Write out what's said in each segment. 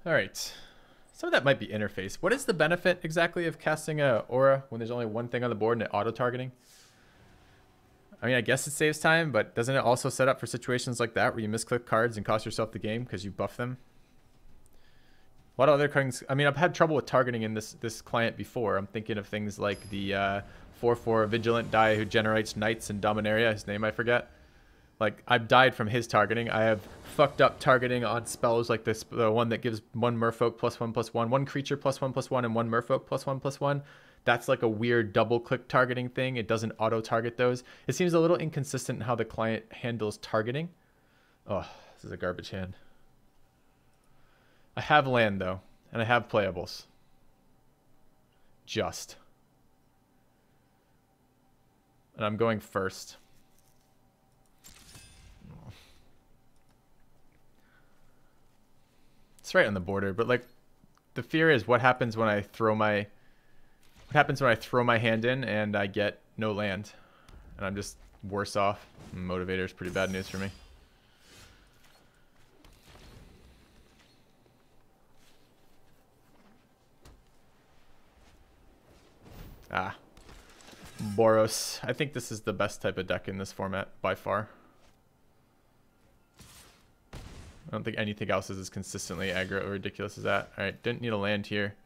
All right. Some of that might be interface. What is the benefit exactly of casting a aura when there's only one thing on the board and it auto-targeting? I mean, I guess it saves time, but doesn't it also set up for situations like that where you misclick cards and cost yourself the game because you buff them? What other cards? I mean, I've had trouble with targeting in this client before. I'm thinking of things like the 4/4 Vigilant die who generates Knights and Dominaria. His name I forget. Like, I've died from his targeting. I have fucked up targeting on spells like this, the one that gives one merfolk +1/+1, one creature +1/+1, and one merfolk +1/+1. That's like a weird double-click targeting thing. It doesn't auto-target those. It seems a little inconsistent in how the client handles targeting. Oh, this is a garbage hand. I have land, though, and I have playables. Just. And I'm going first. It's right on the border, but like the fear is what happens when I throw my hand in and I get no land and I'm just worse off. Motivator is pretty bad news for me. Ah, Boros. I think this is the best type of deck in this format by far. I don't think anything else is as consistently aggro or ridiculous as that. Alright, didn't need a land here.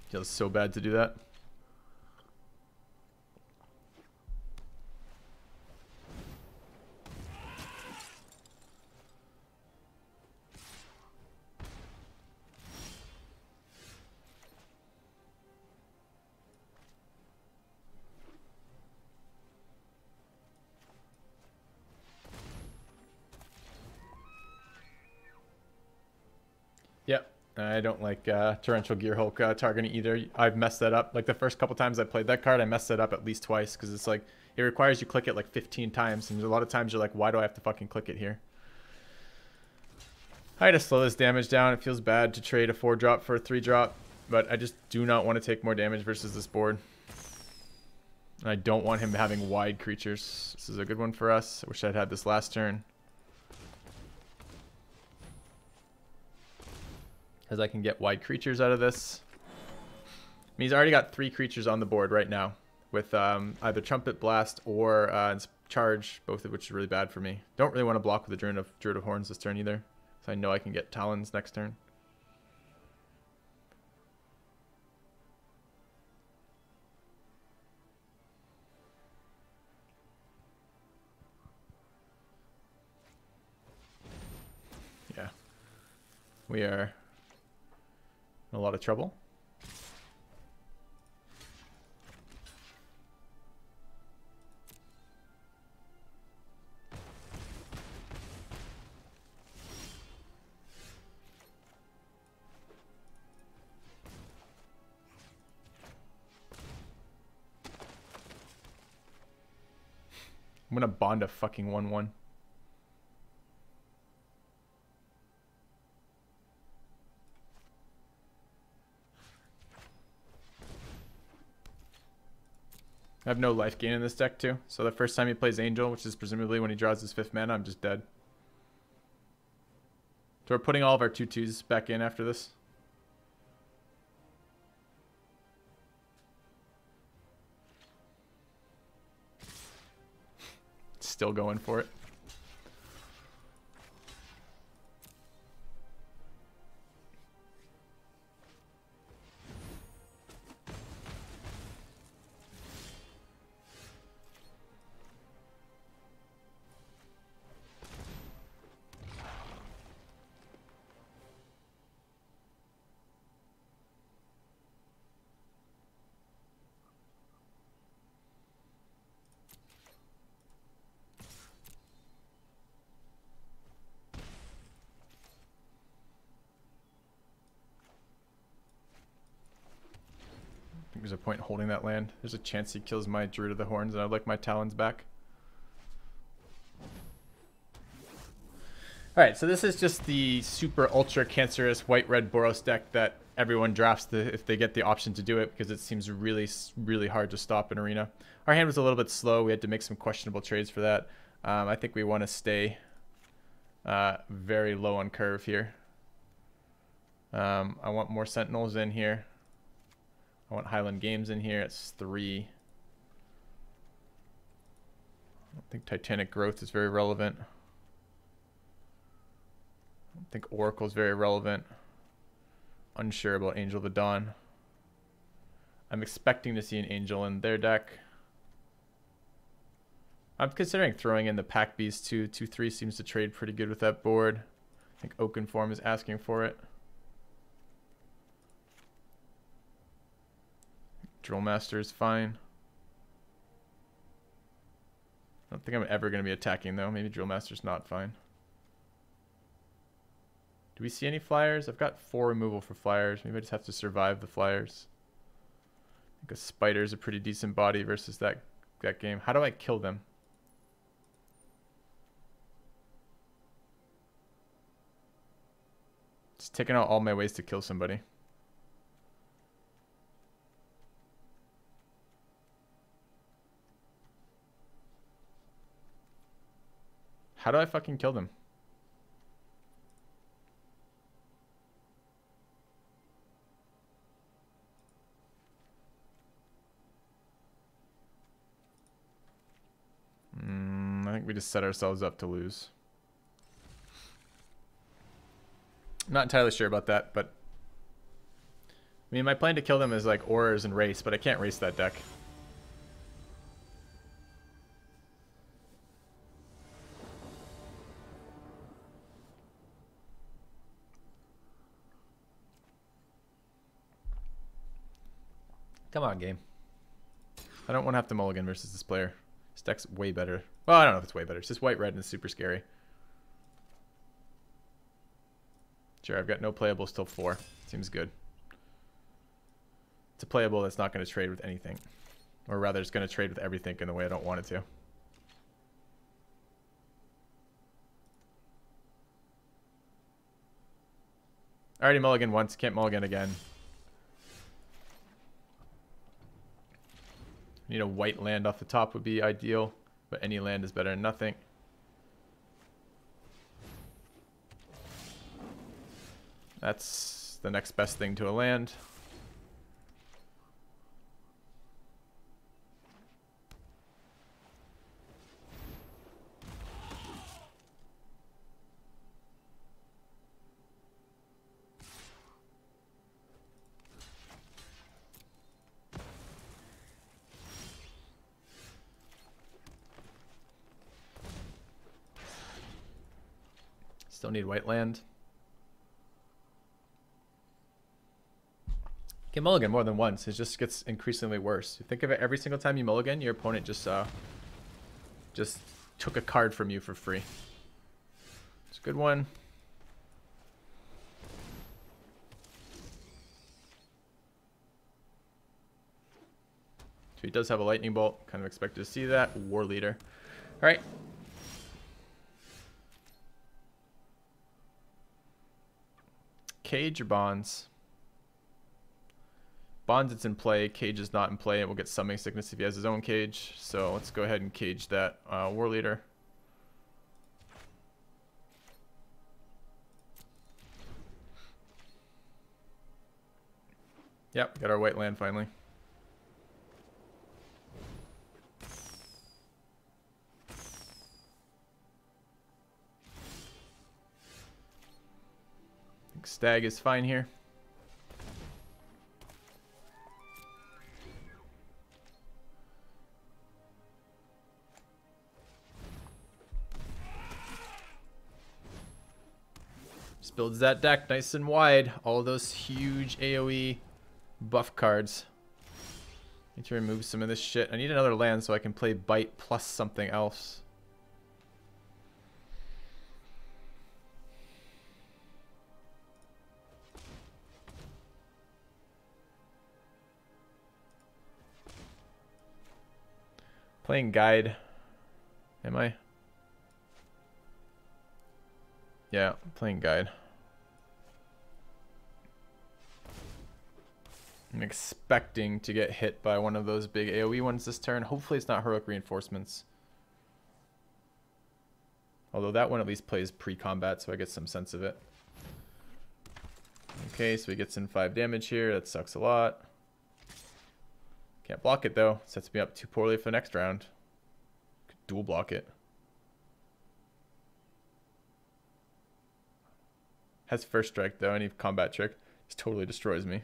Feels so bad to do that. Yep, I don't like Torrential Gearhulk targeting either. I've messed that up. Like the first couple times I played that card, I messed it up at least twice because it's like it requires you click it like 15 times, and a lot of times you're like, why do I have to fucking click it here? I had to slow this damage down. It feels bad to trade a 4-drop for a 3-drop, but I just do not want to take more damage versus this board. And I don't want him having wide creatures. This is a good one for us. I wish I'd had this last turn. As I can get wide creatures out of this. I mean, he's already got 3 creatures on the board right now with either Trumpet Blast or Charge, both of which are really bad for me. Don't really want to block with the Druid of Horns this turn either, so I know I can get Talons next turn. Yeah. We are in a lot of trouble. I'm gonna bond a fucking 1/1. I have no life gain in this deck too, so the first time he plays Angel, which is presumably when he draws his 5th mana, I'm just dead. So we're putting all of our 2/2s back in after this. Still going for it. There's a point in holding that land. There's a chance he kills my Druid of the Horns and I'd like my Talons back. Alright, so this is just the super ultra cancerous white-red Boros deck that everyone drafts if they get the option to do it, because it seems really, really hard to stop in Arena. Our hand was a little bit slow. We had to make some questionable trades for that. I think we want to stay very low on curve here. I want more Sentinels in here. I want Highland Games in here. It's 3. I don't think Titanic Growth is very relevant. I don't think Oracle is very relevant. Unsure about Angel of the Dawn. I'm expecting to see an Angel in their deck. I'm considering throwing in the Pack Beast too. 2/3 seems to trade pretty good with that board. I think Oakenform is asking for it. Drill Master is fine. I don't think I'm ever going to be attacking though. Maybe Drill Master's not fine. Do we see any flyers? I've got 4 removal for flyers. Maybe I just have to survive the flyers. I think a Spider's a pretty decent body versus that game. How do I kill them? Just taking out all my ways to kill somebody. How do I fucking kill them? I think we just set ourselves up to lose. I'm not entirely sure about that, but I mean, my plan to kill them is like Auras and Race, but I can't race that deck. Come on, game. I don't want to have to mulligan versus this player. This deck's way better. Well, I don't know if it's way better. It's just white-red and it's super scary. Sure, I've got no playables till 4. Seems good. It's a playable that's not going to trade with anything. Or rather, it's going to trade with everything in the way I don't want it to. I already mulliganed once. Can't mulligan again. Need a white land off the top would be ideal, but any land is better than nothing. That's the next best thing to a land. Still need white land. You can mulligan more than once. It just gets increasingly worse. You think of it, every single time you mulligan, your opponent just took a card from you for free. It's a good one. So he does have a lightning bolt. Kind of expected to see that. War leader. All right. Cage or Bonds? Bonds, it's in play. Cage is not in play. It will get Summoning Sickness if he has his own cage. So let's go ahead and cage that War Leader. Yep, got our white land finally. Stag is fine here. Just builds that deck nice and wide. All of those huge AoE buff cards. Need to remove some of this shit. I need another land so I can play Bite plus something else. Playing Guide. Am I? Yeah, playing Guide. I'm expecting to get hit by one of those big AoE ones this turn. Hopefully it's not heroic reinforcements. Although that one at least plays pre-combat, so I get some sense of it. Okay, so he gets in 5 damage here. That sucks a lot. Can't block it though. Sets me up too poorly for the next round. Could dual block it. Has first strike though. Any combat trick just totally destroys me.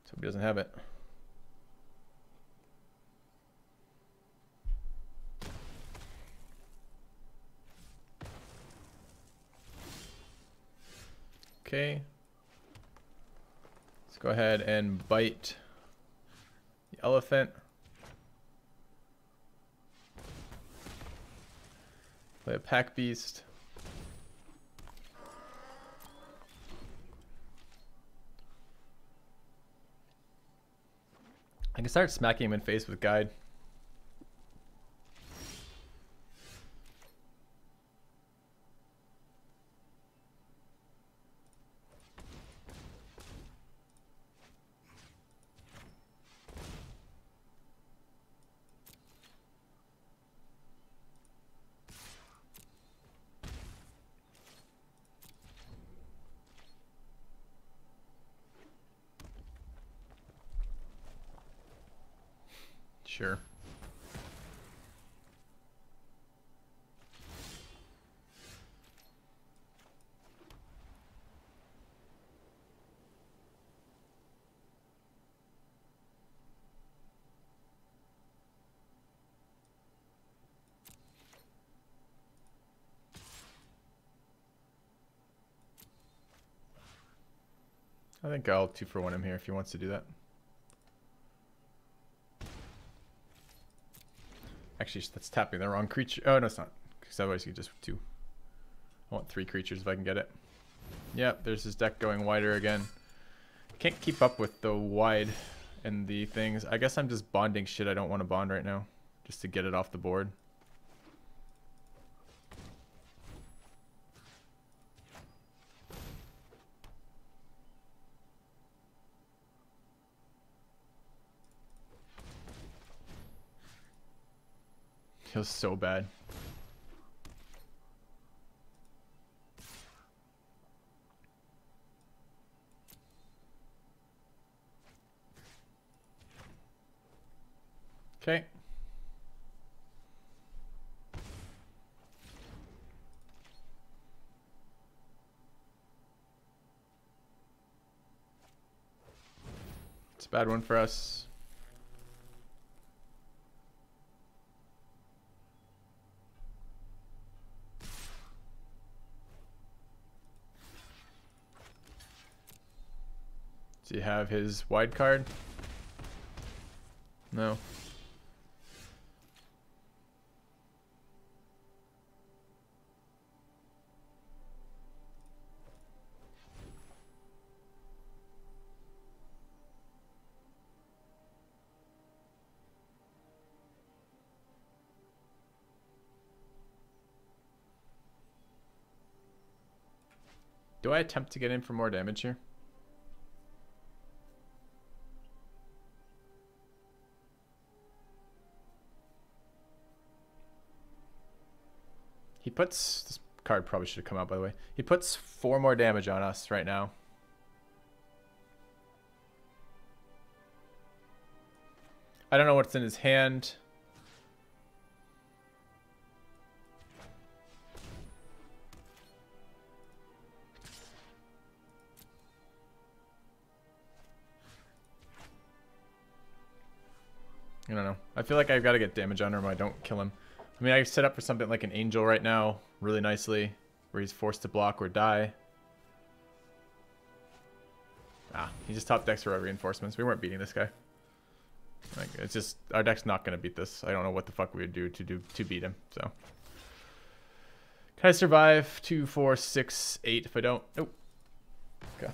So he doesn't have it. Okay. Let's go ahead and bite the elephant. Play a pack beast. I can start smacking him in face with guide. Sure. I think I'll 2-for-1 him here if he wants to do that. Actually, that's tapping the wrong creature. Oh, no, it's not. Because otherwise you could just 2. I want 3 creatures if I can get it. Yep, there's his deck going wider again. Can't keep up with the wide and the things. I guess I'm just bonding shit I don't want to bond right now. Just to get it off the board. Feels so bad. Okay. It's a bad one for us. Does he have his wide card? No. Do I attempt to get in for more damage here? He puts, this card probably should have come out by the way. He puts 4 more damage on us right now. I don't know what's in his hand. I don't know. I feel like I've got to get damage on him or I don't kill him. I mean, I set up for something like an angel right now, really nicely, where he's forced to block or die. Ah, he just top decks for reinforcements. We weren't beating this guy. Like, it's just, our deck's not going to beat this. I don't know what the fuck we would do to beat him, so. Can I survive 2, 4, 6, 8 if I don't? Nope. Okay.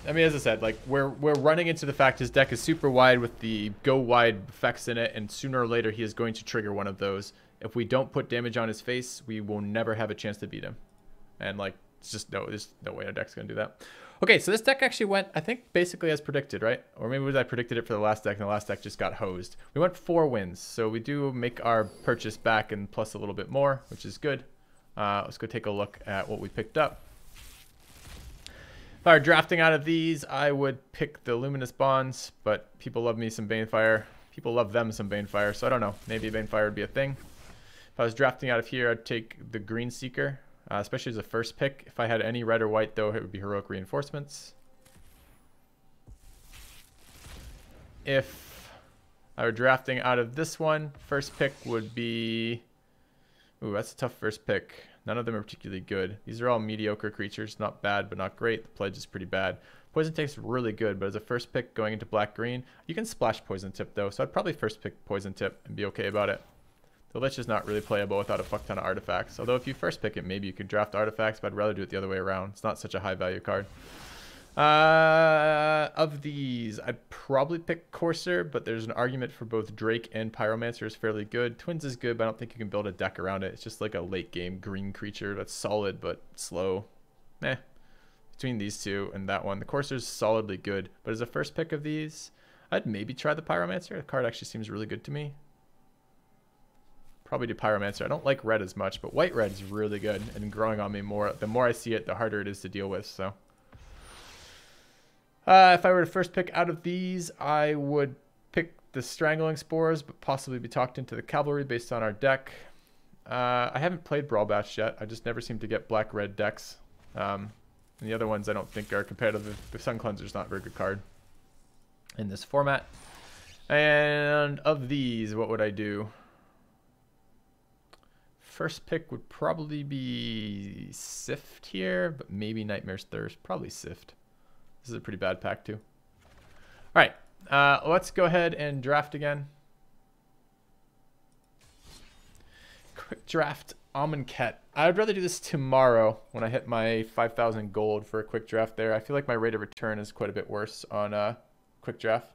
I mean, as I said, like we're running into the fact his deck is super wide with the go wide effects in it, and sooner or later he is going to trigger one of those. If we don't put damage on his face, we will never have a chance to beat him. And like, it's just there's no way our deck's gonna do that. Okay, so this deck actually went, I think, basically as predicted, right? Or maybe I predicted it for the last deck, and the last deck just got hosed. We went 4 wins, so we do make our purchase back and plus a little bit more, which is good. Let's go take a look at what we picked up. If I were drafting out of these, I would pick the Luminous Bonds, but people love me some Banefire. People love them some Banefire, so I don't know. Maybe Banefire would be a thing. If I was drafting out of here, I'd take the Green Seeker, especially as a first pick. If I had any red or white, though, it would be Heroic Reinforcements. If I were drafting out of this one, first pick would be... Ooh, that's a tough first pick. None of them are particularly good. These are all mediocre creatures. Not bad, but not great. The Pledge is pretty bad. Poison Tip's really good, but as a first pick going into black-green, you can splash Poison Tip, though, so I'd probably first pick Poison Tip and be okay about it. The Lich is not really playable without a fuck ton of artifacts. Although if you first pick it, maybe you could draft artifacts, but I'd rather do it the other way around. It's not such a high-value card. Of these, I'd probably pick Courser, but there's an argument for both Drake and Pyromancer is fairly good. Twins is good, but I don't think you can build a deck around it. It's just like a late-game green creature that's solid but slow. Meh. Between these two and that one, the Courser's solidly good, but as a first pick of these, I'd maybe try the Pyromancer. The card actually seems really good to me. Probably do Pyromancer. I don't like red as much, but white red is really good and growing on me more. The more I see it, the harder it is to deal with, so... if I were to first pick out of these, I would pick the Strangling Spores, but possibly be talked into the Cavalry based on our deck. I haven't played Brawl Bash yet. I just never seem to get black-red decks. And the other ones I don't think are competitive. The Sun Cleanser is not a very good card in this format. And of these, what would I do? First pick would probably be Sift here, but maybe Nightmare's Thirst. Probably Sift. This is a pretty bad pack, too. All right, let's go ahead and draft again. Quick draft Amonkhet. I would rather do this tomorrow when I hit my 5,000 gold for a quick draft there. I feel like my rate of return is quite a bit worse on quick draft.